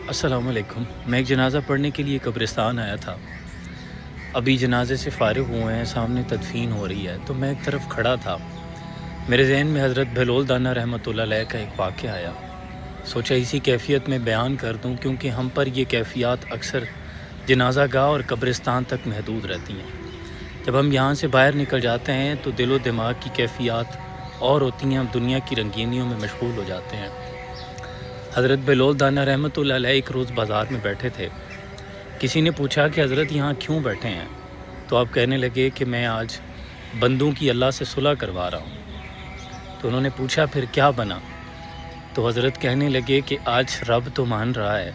السلام علیکم۔ میں ایک جنازہ پڑھنے کے لیے قبرستان آیا تھا۔ ابھی جنازے سے فارغ ہوئے ہیں، سامنے تدفین ہو رہی ہے، تو میں ایک طرف کھڑا تھا۔ میرے ذہن میں حضرت بہلول دانا رحمۃ اللہ علیہ کا ایک واقعہ آیا۔ سوچا اسی کیفیت میں بیان کر دوں، کیونکہ ہم پر یہ کیفیات اکثر جنازہ گاہ اور قبرستان تک محدود رہتی ہیں۔ جب ہم یہاں سے باہر نکل جاتے ہیں تو دل و دماغ کی کیفیات اور ہوتی ہیں، ہم دنیا کی رنگینیوں میں مشغول ہو جاتے ہیں۔ حضرت بہلول دانا رحمۃ اللہ علیہ ایک روز بازار میں بیٹھے تھے۔ کسی نے پوچھا کہ حضرت یہاں کیوں بیٹھے ہیں؟ تو آپ کہنے لگے کہ میں آج بندوں کی اللہ سے صلح کروا رہا ہوں۔ تو انہوں نے پوچھا پھر کیا بنا؟ تو حضرت کہنے لگے کہ آج رب تو مان رہا ہے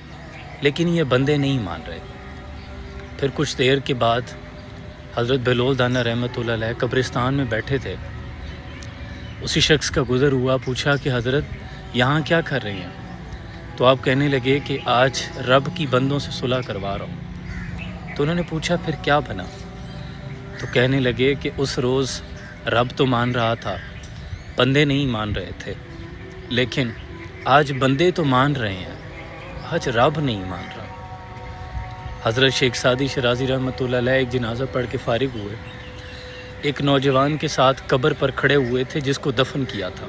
لیکن یہ بندے نہیں مان رہے۔ پھر کچھ دیر کے بعد حضرت بہلول دانا رحمۃ اللہ علیہ قبرستان میں بیٹھے تھے۔ اسی شخص کا گزر ہوا، پوچھا کہ حضرت یہاں کیا کر رہے ہیں؟ تو آپ کہنے لگے کہ آج رب کی بندوں سے صلح کروا رہا ہوں۔ تو انہوں نے پوچھا پھر کیا بنا؟ تو کہنے لگے کہ اس روز رب تو مان رہا تھا، بندے نہیں مان رہے تھے، لیکن آج بندے تو مان رہے ہیں، آج رب نہیں مان رہا۔ حضرت شیخ سعدی شرازی رحمۃ اللہ علیہ ایک جنازہ پڑھ کے فارغ ہوئے۔ ایک نوجوان کے ساتھ قبر پر کھڑے ہوئے تھے جس کو دفن کیا تھا۔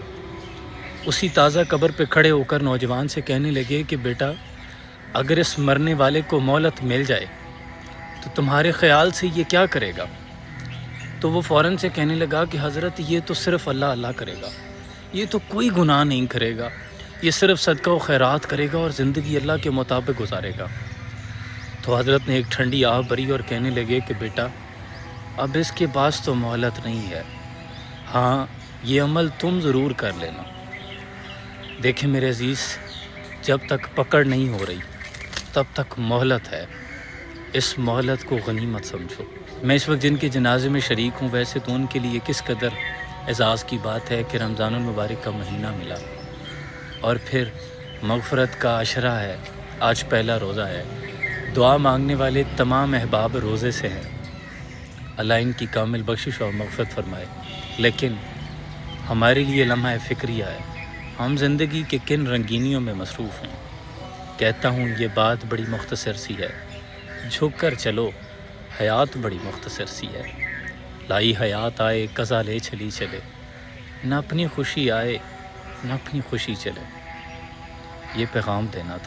اسی تازہ قبر پہ کھڑے ہو کر نوجوان سے کہنے لگے کہ بیٹا، اگر اس مرنے والے کو مہلت مل جائے تو تمہارے خیال سے یہ کیا کرے گا؟ تو وہ فوراً سے کہنے لگا کہ حضرت یہ تو صرف اللہ اللہ کرے گا، یہ تو کوئی گناہ نہیں کرے گا، یہ صرف صدقہ و خیرات کرے گا اور زندگی اللہ کے مطابق گزارے گا۔ تو حضرت نے ایک ٹھنڈی آہ بھری اور کہنے لگے کہ بیٹا، اب اس کے پاس تو مہلت نہیں ہے، ہاں یہ عمل تم ضرور کر لینا۔ دیکھیں میرے عزیز، جب تک پکڑ نہیں ہو رہی تب تک مہلت ہے، اس مہلت کو غنیمت سمجھو۔ میں اس وقت جن کے جنازے میں شریک ہوں، ویسے تو ان کے لیے کس قدر اعزاز کی بات ہے کہ رمضان المبارک کا مہینہ ملا اور پھر مغفرت کا عشرہ ہے، آج پہلا روزہ ہے۔ دعا مانگنے والے تمام احباب روزے سے ہیں، اللہ ان کی کامل بخشش اور مغفرت فرمائے۔ لیکن ہمارے لیے لمحہ فکریہ ہے، ہم زندگی کے کن رنگینیوں میں مصروف ہیں۔ کہتا ہوں یہ بات بڑی مختصر سی ہے، جھک کر چلو، حیات بڑی مختصر سی ہے۔ لائی حیات آئے قضا لے چلی چلے، نہ اپنی خوشی آئے نہ اپنی خوشی چلے۔ یہ پیغام دینا تھا۔